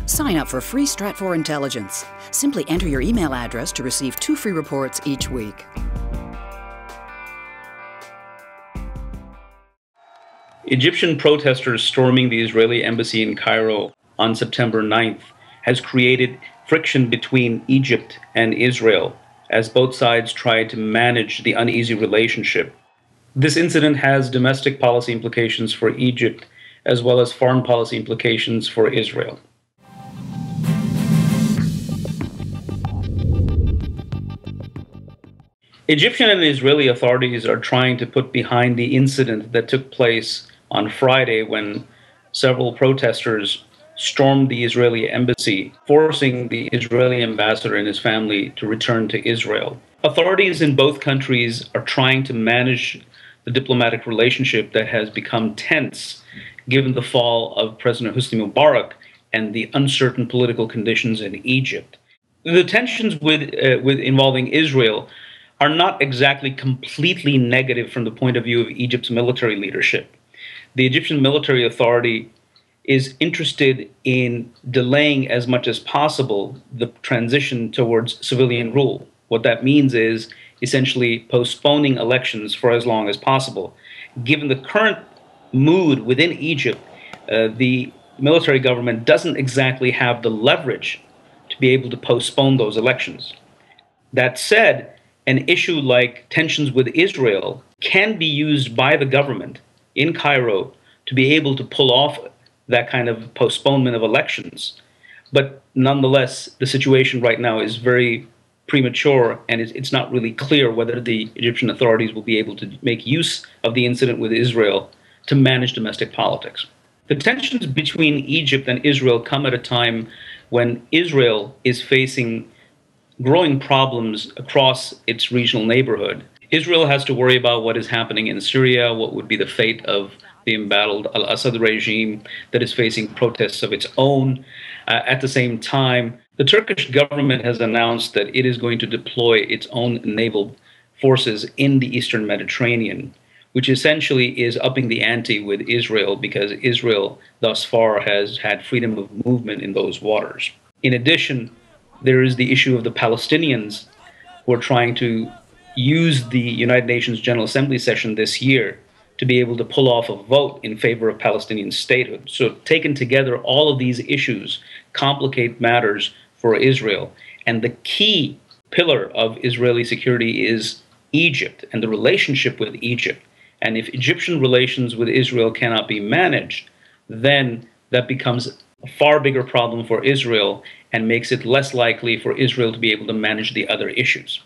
Sign up for free Stratfor Intelligence. Simply enter your email address to receive 2 free reports each week. Egyptian protesters storming the Israeli embassy in Cairo on September 9th has created friction between Egypt and Israel as both sides try to manage the uneasy relationship. This incident has domestic policy implications for Egypt as well as foreign policy implications for Israel. Egyptian and Israeli authorities are trying to put behind the incident that took place on Friday when several protesters stormed the Israeli embassy, forcing the Israeli ambassador and his family to return to Israel. Authorities in both countries are trying to manage the diplomatic relationship that has become tense given the fall of President Hosni Mubarak and the uncertain political conditions in Egypt. The tensions with involving Israel are not exactly completely negative from the point of view of Egypt's military leadership. The Egyptian military authority is interested in delaying as much as possible the transition towards civilian rule. What that means is essentially postponing elections for as long as possible. Given the current mood within Egypt, the military government doesn't exactly have the leverage to be able to postpone those elections. That said, an issue like tensions with Israel can be used by the government in Cairo to be able to pull off that kind of postponement of elections. But nonetheless, the situation right now is very premature, and it's not really clear whether the Egyptian authorities will be able to make use of the incident with Israel to manage domestic politics. The tensions between Egypt and Israel come at a time when Israel is facing growing problems across its regional neighborhood. Israel has to worry about what is happening in Syria, what would be the fate of the embattled al-Assad regime that is facing protests of its own. At the same time, the Turkish government has announced that it is going to deploy its own naval forces in the Eastern Mediterranean, which essentially is upping the ante with Israel because Israel thus far has had freedom of movement in those waters. In addition, there is the issue of the Palestinians who are trying to use the United Nations General Assembly session this year to be able to pull off a vote in favor of Palestinian statehood. So taken together, all of these issues complicate matters for Israel. And the key pillar of Israeli security is Egypt and the relationship with Egypt. And if Egyptian relations with Israel cannot be managed, then that becomes a far bigger problem for Israel and makes it less likely for Israel to be able to manage the other issues.